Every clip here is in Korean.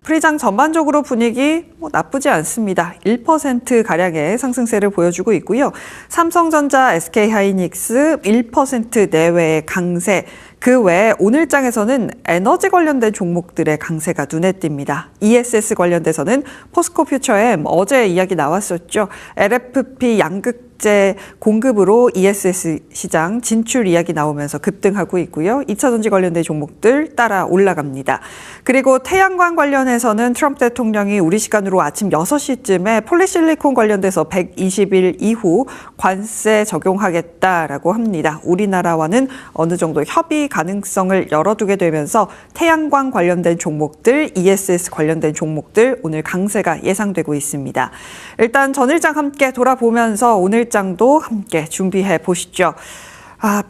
프리장 전반적으로 분위기 나쁘지 않습니다. 1%가량의 상승세를 보여주고 있고요. 삼성전자, SK하이닉스 1% 내외의 강세, 그 외에 오늘장에서는 에너지 관련된 종목들의 강세가 눈에 띕니다. ESS 관련돼서는 포스코 퓨처엠 어제 이야기 나왔었죠. LFP 양극재 공급으로 ESS 시장 진출 이야기 나오면서 급등하고 있고요. 2차전지 관련된 종목들 따라 올라갑니다. 그리고 태양광 관련해서는 트럼프 대통령이 우리 시간으로 아침 6시쯤에 폴리실리콘 관련돼서 120일 이후 관세 적용하겠다라고 합니다. 우리나라와는 어느 정도 협의 가능성을 열어두게 되면서 태양광 관련된 종목들, ESS 관련된 종목들 오늘 강세가 예상되고 있습니다. 일단 전일장 함께 돌아보면서 오늘장도 함께 준비해 보시죠.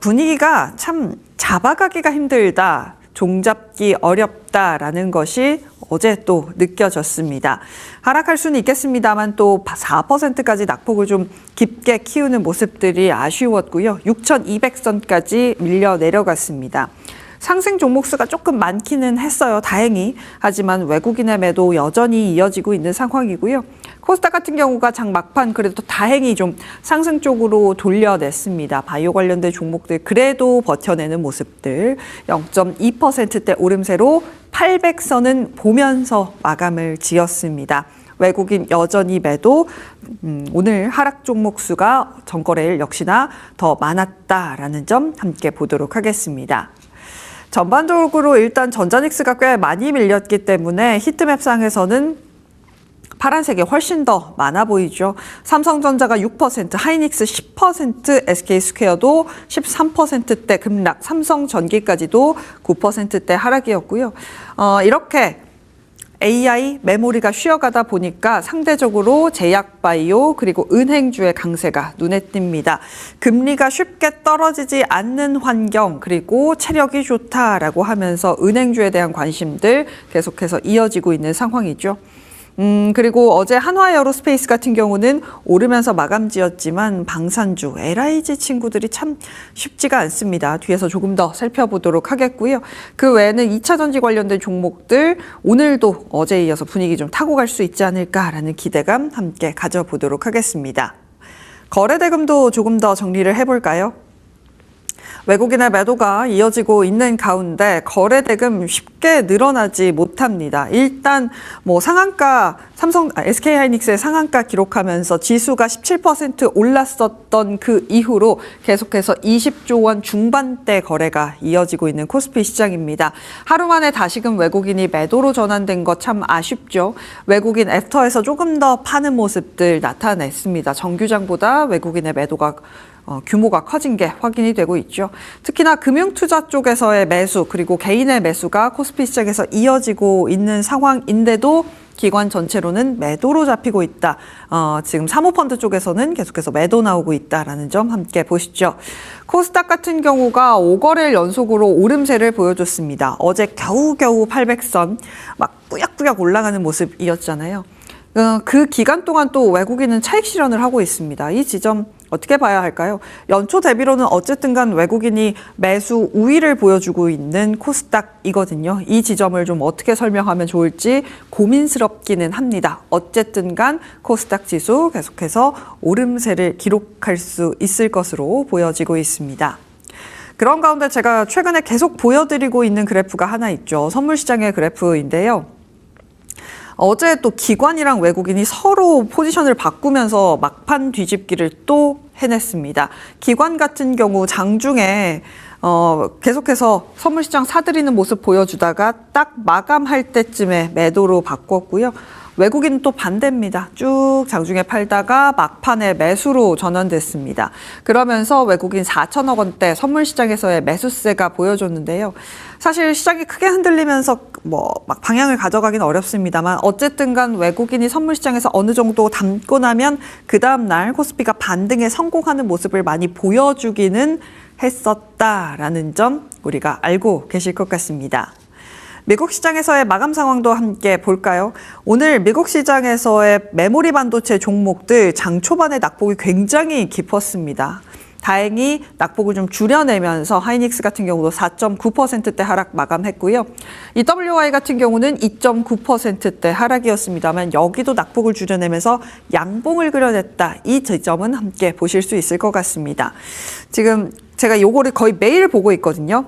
분위기가 참 잡아가기가 힘들다, 종잡기 어렵다라는 것이 어제 또 느껴졌습니다. 하락할 수는 있겠습니다만 또 4%까지 낙폭을 좀 깊게 키우는 모습들이 아쉬웠고요. 6,200선까지 밀려 내려갔습니다. 상승 종목 수가 조금 많기는 했어요. 다행히. 하지만 외국인의 매도 여전히 이어지고 있는 상황이고요. 코스닥 같은 경우가 장 막판 그래도 다행히 좀 상승 쪽으로 돌려냈습니다. 바이오 관련된 종목들 그래도 버텨내는 모습들. 0.2%대 오름세로 800선은 보면서 마감을 지었습니다. 외국인 여전히 매도, 오늘 하락 종목 수가 전거래일 역시나 더 많았다라는 점 함께 보도록 하겠습니다. 전반적으로 일단 전자닉스가 꽤 많이 밀렸기 때문에 히트맵상에서는 파란색이 훨씬 더 많아 보이죠. 삼성전자가 6%, 하이닉스 10%, SK스퀘어도 13%대 급락, 삼성전기까지도 9%대 하락이었고요. 이렇게 AI, 메모리가 쉬어가다 보니까 상대적으로 제약바이오 그리고 은행주의 강세가 눈에 띕니다. 금리가 쉽게 떨어지지 않는 환경 그리고 체력이 좋다라고 하면서 은행주에 대한 관심들 계속해서 이어지고 있는 상황이죠. 그리고 어제 한화에어로스페이스 같은 경우는 오르면서 마감지었지만 방산주, LIG 친구들이 참 쉽지가 않습니다. 뒤에서 조금 더 살펴보도록 하겠고요. 그 외에는 2차전지 관련된 종목들 오늘도 어제에 이어서 분위기 좀 타고 갈 수 있지 않을까라는 기대감 함께 가져보도록 하겠습니다. 거래대금도 조금 더 정리를 해볼까요? 외국인의 매도가 이어지고 있는 가운데 거래대금 쉽게 늘어나지 못합니다. 일단 상한가 SK하이닉스의 상한가 기록하면서 지수가 17% 올랐었던 그 이후로 계속해서 20조 원 중반대 거래가 이어지고 있는 코스피 시장입니다. 하루 만에 다시금 외국인이 매도로 전환된 것 참 아쉽죠. 외국인 애프터에서 조금 더 파는 모습들 나타냈습니다. 정규장보다 외국인의 매도가 규모가 커진 게 확인이 되고 있죠. 특히나 금융투자 쪽에서의 매수 그리고 개인의 매수가 코스피 시장에서 이어지고 있는 상황인데도 기관 전체로는 매도로 잡히고 있다. 지금 사모펀드 쪽에서는 계속해서 매도 나오고 있다라는 점 함께 보시죠. 코스닥 같은 경우가 5거래일 연속으로 오름세를 보여줬습니다. 어제 겨우겨우 800선 막 꾸역꾸역 올라가는 모습이었잖아요. 그 기간 동안 또 외국인은 차익 실현을 하고 있습니다. 이 지점 어떻게 봐야 할까요? 연초 대비로는 어쨌든 간 외국인이 매수 우위를 보여주고 있는 코스닥이거든요. 이 지점을 좀 어떻게 설명하면 좋을지 고민스럽기는 합니다. 어쨌든 간 코스닥 지수 계속해서 오름세를 기록할 수 있을 것으로 보여지고 있습니다. 그런 가운데 제가 최근에 계속 보여드리고 있는 그래프가 하나 있죠. 선물시장의 그래프인데요. 어제 또 기관이랑 외국인이 서로 포지션을 바꾸면서 막판 뒤집기를 또 해냈습니다. 기관 같은 경우 장중에 계속해서 선물시장 사들이는 모습 보여주다가 딱 마감할 때쯤에 매도로 바꿨고요. 외국인은 또 반대입니다. 쭉 장중에 팔다가 막판에 매수로 전환됐습니다. 그러면서 외국인 4천억 원대 선물시장에서의 매수세가 보여줬는데요. 사실 시장이 크게 흔들리면서 막 방향을 가져가기는 어렵습니다만 어쨌든 간 외국인이 선물시장에서 어느 정도 담고 나면 그 다음 날 코스피가 반등에 성공하는 모습을 많이 보여주기는 했었다라는 점 우리가 알고 계실 것 같습니다. 미국 시장에서의 마감 상황도 함께 볼까요? 오늘 미국 시장에서의 메모리 반도체 종목들 장 초반에 낙폭이 굉장히 깊었습니다. 다행히 낙폭을 좀 줄여내면서 하이닉스 같은 경우도 4.9%대 하락 마감했고요. EWI 같은 경우는 2.9%대 하락이었습니다만 여기도 낙폭을 줄여내면서 양봉을 그려냈다. 이 지점은 함께 보실 수 있을 것 같습니다. 지금 제가 요거를 거의 매일 보고 있거든요.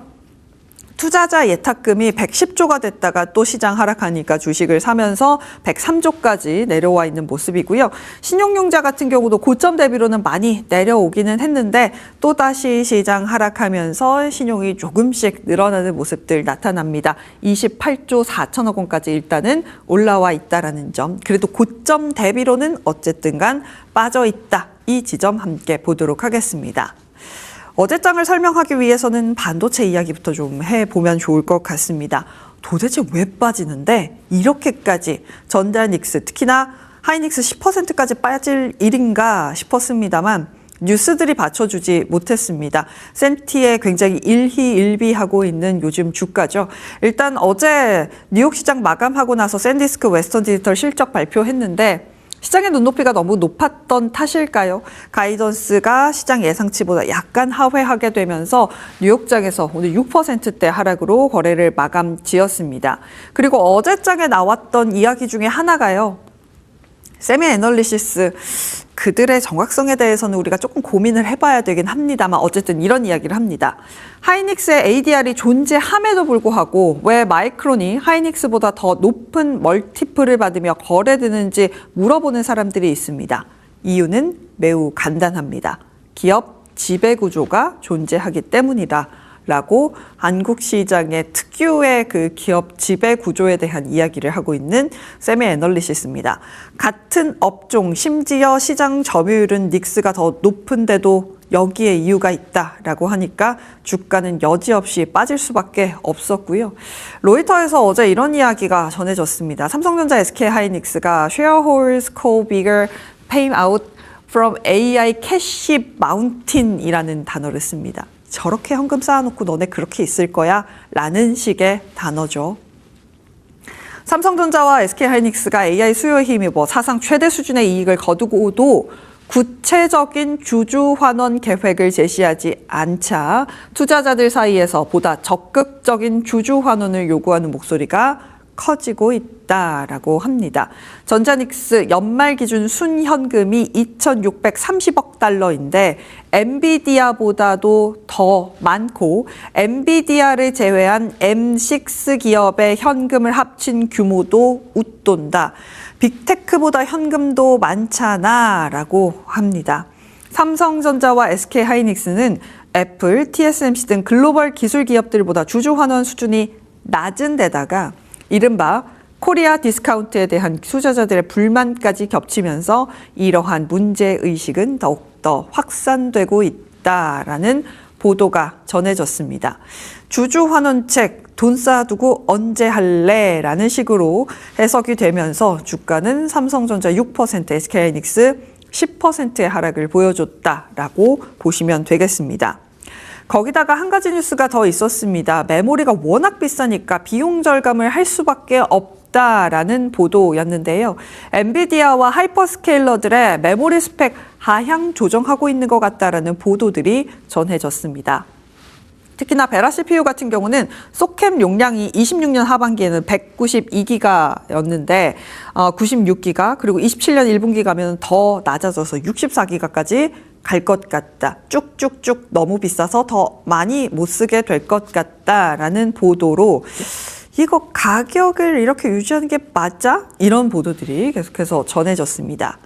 투자자 예탁금이 110조가 됐다가 또 시장 하락하니까 주식을 사면서 103조까지 내려와 있는 모습이고요. 신용융자 같은 경우도 고점 대비로는 많이 내려오기는 했는데 또다시 시장 하락하면서 신용이 조금씩 늘어나는 모습들 나타납니다. 28조 4천억 원까지 일단은 올라와 있다라는 점. 그래도 고점 대비로는 어쨌든 간 빠져 있다. 이 지점 함께 보도록 하겠습니다. 어제장을 설명하기 위해서는 반도체 이야기부터 좀 해보면 좋을 것 같습니다. 도대체 왜 빠지는데 이렇게까지 전자닉스, 특히나 하이닉스 10%까지 빠질 일인가 싶었습니다만 뉴스들이 받쳐주지 못했습니다. 센티에 굉장히 일희일비하고 있는 요즘 주가죠. 일단 어제 뉴욕 시장 마감하고 나서 샌디스크 웨스턴 디지털 실적 발표했는데 시장의 눈높이가 너무 높았던 탓일까요? 가이던스가 시장 예상치보다 약간 하회하게 되면서 뉴욕장에서 오늘 6%대 하락으로 거래를 마감 지었습니다. 그리고 어제장에 나왔던 이야기 중에 하나가요. 세미 애널리시스 그들의 정확성에 대해서는 우리가 조금 고민을 해봐야 되긴 합니다만 어쨌든 이런 이야기를 합니다. 하이닉스의 ADR이 존재함에도 불구하고 왜 마이크론이 하이닉스보다 더 높은 멀티플을 받으며 거래되는지 물어보는 사람들이 있습니다. 이유는 매우 간단합니다. 기업 지배구조가 존재하기 때문이다. 라고 한국 시장의 특유의 그 기업 지배 구조에 대한 이야기를 하고 있는 세미 애널리시스입니다. 같은 업종, 심지어 시장 점유율은 닉스가 더 높은데도 여기에 이유가 있다라고 하니까 주가는 여지없이 빠질 수밖에 없었고요. 로이터에서 어제 이런 이야기가 전해졌습니다. 삼성전자 SK 하이닉스가 shareholders call bigger payout from AI cash mountain이라는 단어를 씁니다. 저렇게 현금 쌓아놓고 너네 그렇게 있을 거야? 라는 식의 단어죠. 삼성전자와 SK하이닉스가 AI 수요에 힘입어 사상 최대 수준의 이익을 거두고도 구체적인 주주 환원 계획을 제시하지 않자 투자자들 사이에서 보다 적극적인 주주 환원을 요구하는 목소리가 커지고 있다라고 합니다. 전자닉스 연말 기준 순현금이 2,630억 달러인데 엔비디아보다도 더 많고 엔비디아를 제외한 M6 기업의 현금을 합친 규모도 웃돈다. 빅테크보다 현금도 많잖아 라고 합니다. 삼성전자와 SK하이닉스는 애플, TSMC 등 글로벌 기술 기업들보다 주주 환원 수준이 낮은 데다가 이른바 코리아 디스카운트에 대한 투자자들의 불만까지 겹치면서 이러한 문제의식은 더욱더 확산되고 있다라는 보도가 전해졌습니다. 주주 환원책 돈 쌓아두고 언제 할래? 라는 식으로 해석이 되면서 주가는 삼성전자 6%, SK하이닉스 10%의 하락을 보여줬다라고 보시면 되겠습니다. 거기다가 한 가지 뉴스가 더 있었습니다. 메모리가 워낙 비싸니까 비용 절감을 할 수밖에 없다라는 보도였는데요. 엔비디아와 하이퍼스케일러들의 메모리 스펙 하향 조정하고 있는 것 같다라는 보도들이 전해졌습니다. 특히나 베라 CPU 같은 경우는 소캠 용량이 26년 하반기에는 192기가였는데 96기가 그리고 27년 1분기 가면 더 낮아져서 64기가까지 갈 것 같다. 쭉쭉쭉 너무 비싸서 더 많이 못 쓰게 될 것 같다라는 보도로 이거 가격을 이렇게 유지하는 게 맞아? 이런 보도들이 계속해서 전해졌습니다.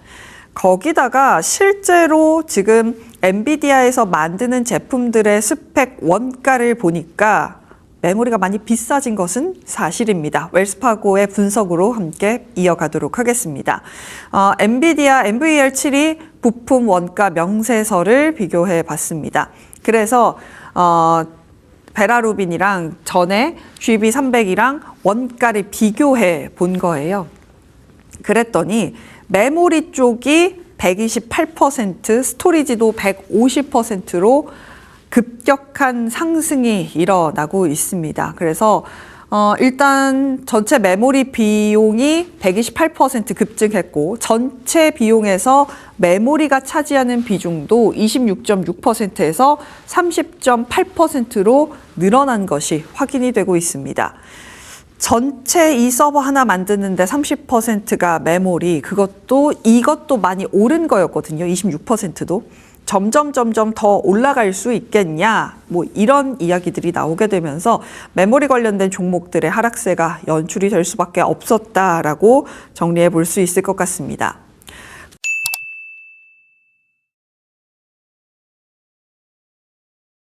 거기다가 실제로 지금 엔비디아에서 만드는 제품들의 스펙 원가를 보니까 메모리가 많이 비싸진 것은 사실입니다. 웰스파고의 분석으로 함께 이어가도록 하겠습니다. 엔비디아 NVL7이 부품 원가 명세서를 비교해 봤습니다. 그래서 베라루빈이랑 전에 GB300이랑 원가를 비교해 본 거예요. 그랬더니 메모리 쪽이 128%, 스토리지도 150%로 급격한 상승이 일어나고 있습니다. 그래서 일단 전체 메모리 비용이 128% 급증했고 전체 비용에서 메모리가 차지하는 비중도 26.6%에서 30.8%로 늘어난 것이 확인이 되고 있습니다. 전체 이 서버 하나 만드는데 30%가 메모리, 이것도 많이 오른 거였거든요. 26%도. 점점 더 올라갈 수 있겠냐, 뭐 이런 이야기들이 나오게 되면서 메모리 관련된 종목들의 하락세가 연출이 될 수밖에 없었다라고 정리해 볼 수 있을 것 같습니다.